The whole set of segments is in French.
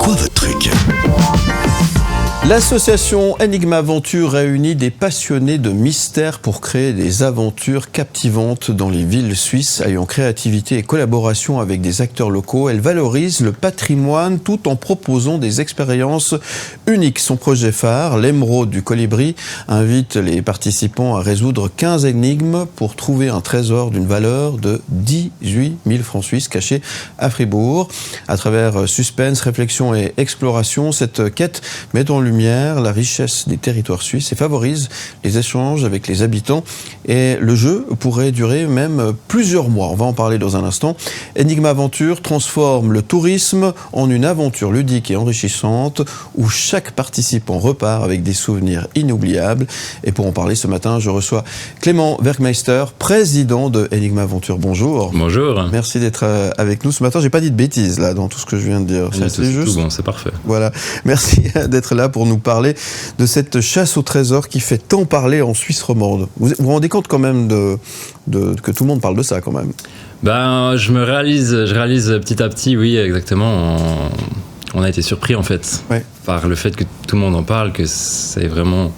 quoi votre truc ? L'association Enigma Aventure réunit des passionnés de mystère pour créer des aventures captivantes dans les villes suisses. Alliant créativité et collaboration avec des acteurs locaux, elle valorise le patrimoine tout en proposant des expériences uniques. Son projet phare, l'Émeraude du Colibri, invite les participants à résoudre 15 énigmes pour trouver un trésor d'une valeur de 18 000 francs suisses caché à Fribourg. À travers suspense, réflexion et exploration, cette quête met en lumière la richesse des territoires suisses et favorise les échanges avec les habitants. Et le jeu pourrait durer même plusieurs mois. On va en parler dans un instant. Enigma Aventure transforme le tourisme en une aventure ludique et enrichissante où chaque participant repart avec des souvenirs inoubliables. Et pour en parler ce matin, je reçois Clément Werkmeister, président de Enigma Aventure. Bonjour. Bonjour. Merci d'être avec nous ce matin. J'ai pas dit de bêtises là dans tout ce que je viens de dire. C'est juste. Tout bon, c'est parfait. Voilà. Merci d'être là pour nous parler de cette chasse au trésor qui fait tant parler en Suisse romande. Vous vous rendez compte quand même que tout le monde parle de ça quand même? Je réalise petit à petit, oui, exactement. On a été surpris en fait par le fait que tout le monde en parle, que c'est vraiment...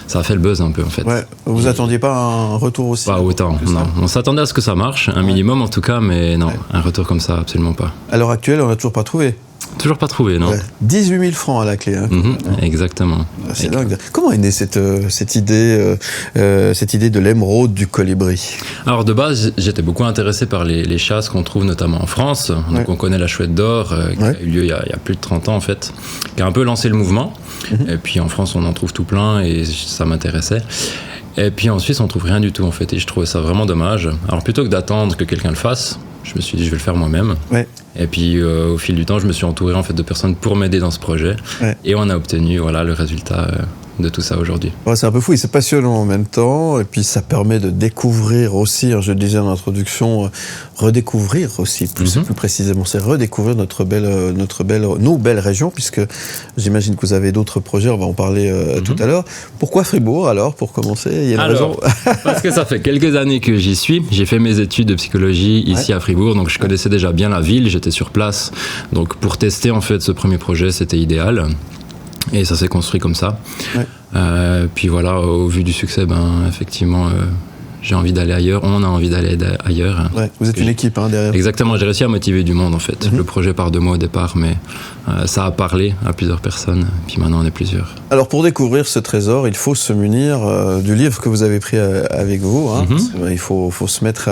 Ça a fait le buzz un peu en fait. Ouais. Vous attendiez pas un retour aussi? Pas autant, non. On s'attendait à ce que ça marche, un minimum en tout cas, mais non, un retour comme ça, absolument pas. À l'heure actuelle, on n'a toujours pas trouvé? Toujours pas trouvé, non. 18 000 francs à la clé. Hein. Exactement. C'est dingue. Comment est née cette idée de l'émeraude du Colibri? Alors de base, j'étais beaucoup intéressé par les chasses qu'on trouve notamment en France. Donc on connaît la chouette d'or, qui a eu lieu il y a plus de 30 ans en fait, qui a un peu lancé le mouvement. Et puis en France, on en trouve tout plein et ça m'intéressait. Et puis en Suisse, on trouve rien du tout en fait, et je trouvais ça vraiment dommage. Alors plutôt que d'attendre que quelqu'un le fasse, je me suis dit je vais le faire moi-même. Et puis au fil du temps, je me suis entouré en fait de personnes pour m'aider dans ce projet, et on a obtenu le résultat de tout ça aujourd'hui. C'est un peu fou et c'est passionnant en même temps, et puis ça permet de découvrir aussi, je le disais en introduction, redécouvrir aussi, plus précisément, c'est redécouvrir nos belles régions, puisque j'imagine que vous avez d'autres projets, on va en parler tout à l'heure. Pourquoi Fribourg alors, pour commencer? Il y a une raison. Parce que ça fait quelques années que j'y suis, j'ai fait mes études de psychologie ici à Fribourg, donc je connaissais déjà bien la ville, j'étais sur place, donc pour tester en fait ce premier projet, c'était idéal. Et ça s'est construit comme ça. Puis voilà, au vu du succès, effectivement, j'ai envie d'aller ailleurs. On a envie d'aller ailleurs. Vous êtes une équipe derrière. Exactement, j'ai réussi à motiver du monde en fait. Le projet part de moi au départ, mais ça a parlé à plusieurs personnes. Puis maintenant, on est plusieurs. Alors pour découvrir ce trésor, il faut se munir du livre que vous avez pris avec vous. Parce que, il faut se mettre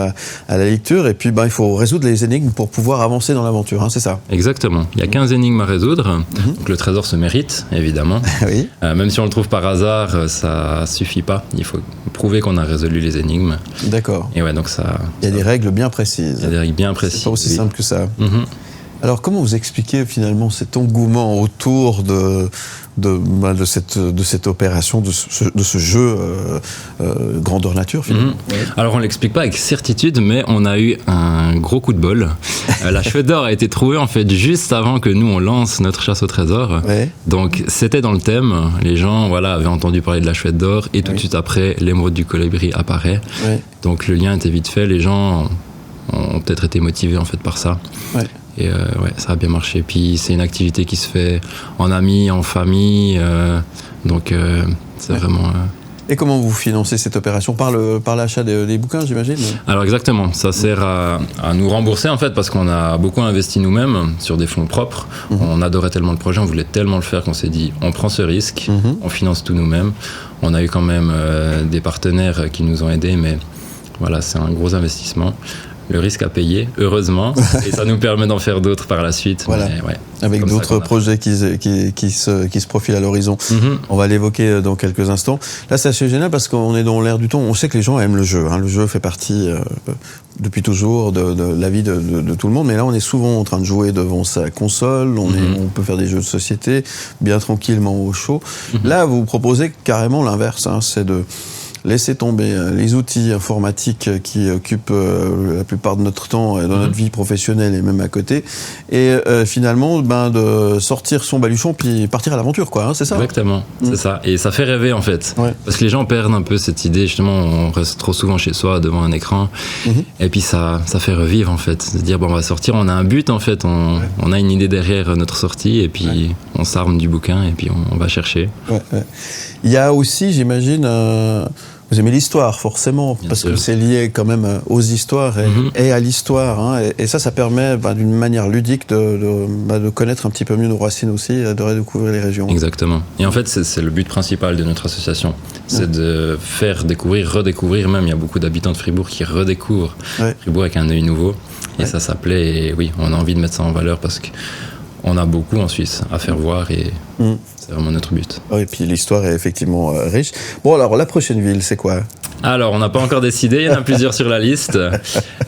à la lecture et puis il faut résoudre les énigmes pour pouvoir avancer dans l'aventure. C'est ça? Exactement. Il y a 15 énigmes à résoudre. Donc le trésor se mérite, évidemment. Même si on le trouve par hasard, ça suffit pas. Il faut prouver qu'on a résolu les énigmes. D'accord. Et donc ça... Il y a des règles bien précises. Il y a des règles bien précises. C'est pas aussi simple que ça. Alors comment vous expliquez finalement cet engouement autour de cette opération, de ce jeu grandeur nature finalement? Alors on l'explique pas avec certitude, mais on a eu un gros coup de bol. La chouette d'or a été trouvée en fait juste avant que nous on lance notre chasse au trésor. Donc c'était dans le thème. Les gens avaient entendu parler de la chouette d'or et tout de suite après l'émeraude du Colibri apparaît. Donc le lien était vite fait. Les gens ont peut-être été motivés en fait par ça. Et ça a bien marché. Puis c'est une activité qui se fait en amis, en famille, donc c'est vraiment... Et comment vous financez cette opération? Par l'achat des bouquins, j'imagine? Alors exactement, ça sert à nous rembourser en fait, parce qu'on a beaucoup investi nous-mêmes sur des fonds propres. On adorait tellement le projet, on voulait tellement le faire qu'on s'est dit on prend ce risque, on finance tout nous-mêmes. On a eu quand même des partenaires qui nous ont aidés, mais voilà, c'est un gros investissement. Le risque à payer, heureusement, et ça nous permet d'en faire d'autres par la suite. Mais avec d'autres projets qui se profilent à l'horizon. On va l'évoquer dans quelques instants. Là, c'est assez génial parce qu'on est dans l'air du temps. On sait que les gens aiment le jeu. Le jeu fait partie, depuis toujours, de la vie de tout le monde. Mais là, on est souvent en train de jouer devant sa console. On peut faire des jeux de société bien tranquillement au chaud. Là, vous proposez carrément l'inverse. C'est laisser tomber les outils informatiques qui occupent la plupart de notre temps dans notre vie professionnelle et même à côté, et finalement de sortir son baluchon puis partir à l'aventure, quoi, hein, c'est ça? Exactement, c'est ça. Et ça fait rêver en fait, parce que les gens perdent un peu cette idée, justement, on reste trop souvent chez soi devant un écran, et puis ça fait revivre en fait, de dire bon, on va sortir, on a un but en fait, on a une idée derrière notre sortie, et puis on s'arme du bouquin et puis on va chercher. Il y a aussi, j'imagine, vous aimez l'histoire forcément, parce que c'est lié quand même aux histoires et à l'histoire, hein, et ça permet d'une manière ludique de connaître un petit peu mieux nos racines aussi, de redécouvrir les régions. Exactement. Et en fait, c'est le but principal de notre association, c'est de faire découvrir, redécouvrir même. Il y a beaucoup d'habitants de Fribourg qui redécouvrent Fribourg avec un œil nouveau, et ça plaît, et oui, on a envie de mettre ça en valeur parce qu'on a beaucoup en Suisse à faire voir, et c'est vraiment notre but. Oui, et puis l'histoire est effectivement riche. Bon, alors la prochaine ville, c'est quoi? Alors, on n'a pas encore décidé, il y en a plusieurs sur la liste.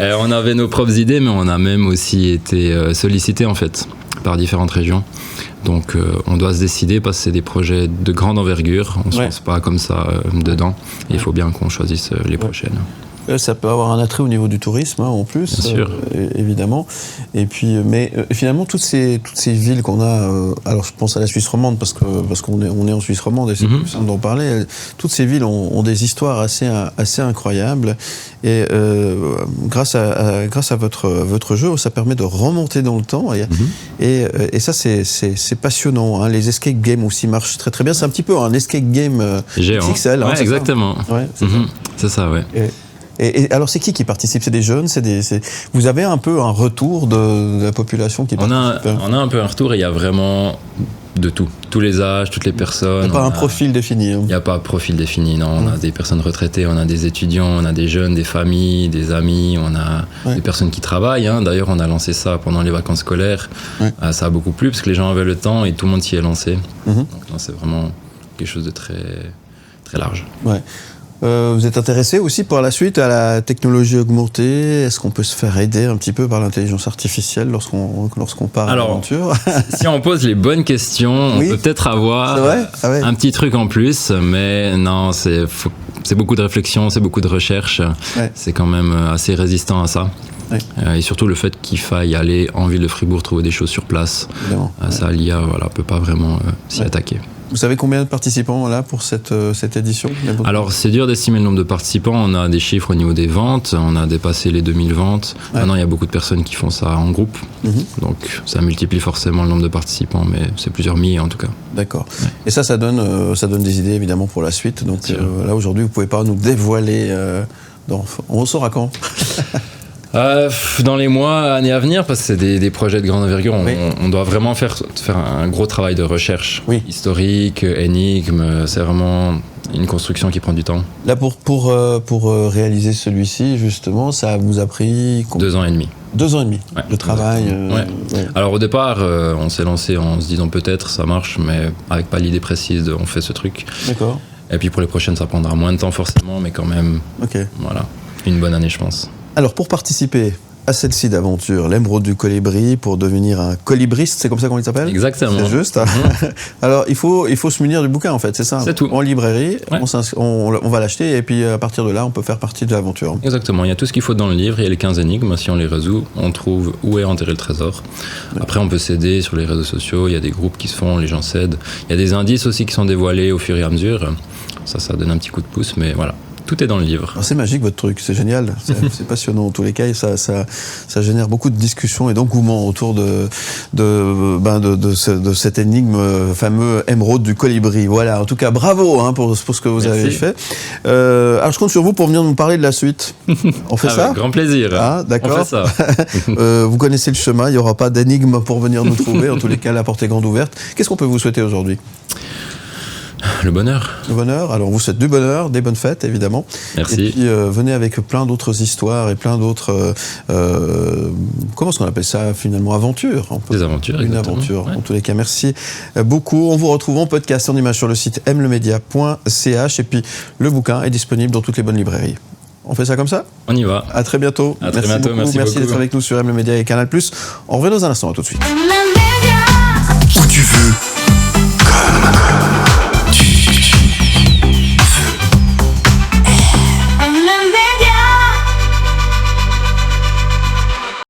On avait nos propres idées, mais on a même aussi été sollicité en fait par différentes régions. Donc on doit se décider parce que c'est des projets de grande envergure, on ne se lance pas comme ça dedans. Il faut bien qu'on choisisse les prochaines. Ça peut avoir un attrait au niveau du tourisme, hein, en plus, bien sûr. Évidemment. Et puis, mais finalement, toutes ces villes qu'on a, alors je pense à la Suisse romande parce qu'on est en Suisse romande et c'est plus simple d'en parler. Toutes ces villes ont des histoires assez incroyables. Et grâce à votre jeu, ça permet de remonter dans le temps. Et ça, c'est passionnant. Hein. Les escape games aussi marchent très très bien. C'est un petit peu un escape game XXL. Hein, exactement. C'est ça, ouais. Et alors, c'est qui participe? C'est des jeunes? Vous avez un peu un retour de la population qui participe? On a un peu un retour, et il y a vraiment de tout. Tous les âges, toutes les personnes. Il n'y a pas un profil défini. Il n'y a pas de profil défini, non. On a des personnes retraitées, on a des étudiants, on a des jeunes, des familles, des amis, on a des personnes qui travaillent. Hein. D'ailleurs, on a lancé ça pendant les vacances scolaires. Ça a beaucoup plu parce que les gens avaient le temps et tout le monde s'y est lancé. Donc, non, c'est vraiment quelque chose de très, très large. Ouais. Vous êtes intéressé aussi par la suite à la technologie augmentée? Est-ce qu'on peut se faire aider un petit peu par l'intelligence artificielle lorsqu'on part à l'aventure? Si on pose les bonnes questions, on peut peut-être avoir un petit truc en plus, mais non, c'est beaucoup de réflexion, c'est beaucoup de recherche. C'est quand même assez résistant à ça. Et surtout le fait qu'il faille aller en ville de Fribourg trouver des choses sur place. Ça, l'IA peut pas vraiment s'y attaquer. Vous savez combien de participants là pour cette édition? Alors c'est dur d'estimer le nombre de participants, on a des chiffres au niveau des ventes, on a dépassé les 2000 ventes. Maintenant il y a beaucoup de personnes qui font ça en groupe, donc ça multiplie forcément le nombre de participants, mais c'est plusieurs milliers en tout cas. D'accord. Et ça donne des idées évidemment pour la suite, donc là aujourd'hui vous pouvez pas nous dévoiler, on saura quand? Dans les mois, années à venir, parce que c'est des projets de grande envergure, on doit vraiment faire un gros travail de recherche historique, énigme, c'est vraiment une construction qui prend du temps. Là, pour réaliser celui-ci, justement, ça vous a pris 2 ans et demi. 2 ans et demi de travail. Alors au départ, on s'est lancé en se disant peut-être ça marche, mais avec pas l'idée précise, on fait ce truc. D'accord. Et puis pour les prochaines, ça prendra moins de temps forcément, mais quand même, voilà, une bonne année je pense. Alors, pour participer à celle-ci d'aventure, l'émeraude du colibri, pour devenir un colibriste, c'est comme ça qu'on les appelle? Exactement. C'est juste. Alors, il faut se munir du bouquin, en fait, c'est ça? C'est tout. En librairie, on va l'acheter, et puis à partir de là, on peut faire partie de l'aventure. Exactement. Il y a tout ce qu'il faut dans le livre, il y a les 15 énigmes. Si on les résout, on trouve où est enterré le trésor. Après, on peut s'aider sur les réseaux sociaux, il y a des groupes qui se font, les gens s'aident. Il y a des indices aussi qui sont dévoilés au fur et à mesure. Ça donne un petit coup de pouce, mais voilà. Tout est dans le livre. C'est magique votre truc, c'est génial, c'est passionnant en tous les cas, et ça génère beaucoup de discussions et d'engouement autour de cette énigme fameux émeraude du colibri. Voilà, en tout cas bravo pour ce que vous avez fait. Alors je compte sur vous pour venir nous parler de la suite. On fait ça? Avec grand plaisir. D'accord. On fait ça. Vous connaissez le chemin, il n'y aura pas d'énigme pour venir nous trouver. En tous les cas, la porte est grande ouverte. Qu'est-ce qu'on peut vous souhaiter aujourd'hui? Le bonheur. Le bonheur. Alors, on vous souhaite du bonheur, des bonnes fêtes, évidemment. Merci. Et puis, venez avec plein d'autres histoires et plein d'autres... comment est-ce qu'on appelle ça, finalement? Aventures. Des aventures, Une aventure, en tous les cas. Merci beaucoup. On vous retrouve en podcast, en image sur le site mlemedia.ch. Et puis, le bouquin est disponible dans toutes les bonnes librairies. On fait ça comme ça? On y va. À très bientôt. À très bientôt. Merci beaucoup. Merci d'être avec nous sur M le Média et Canal+. On revient dans un instant. À tout de suite.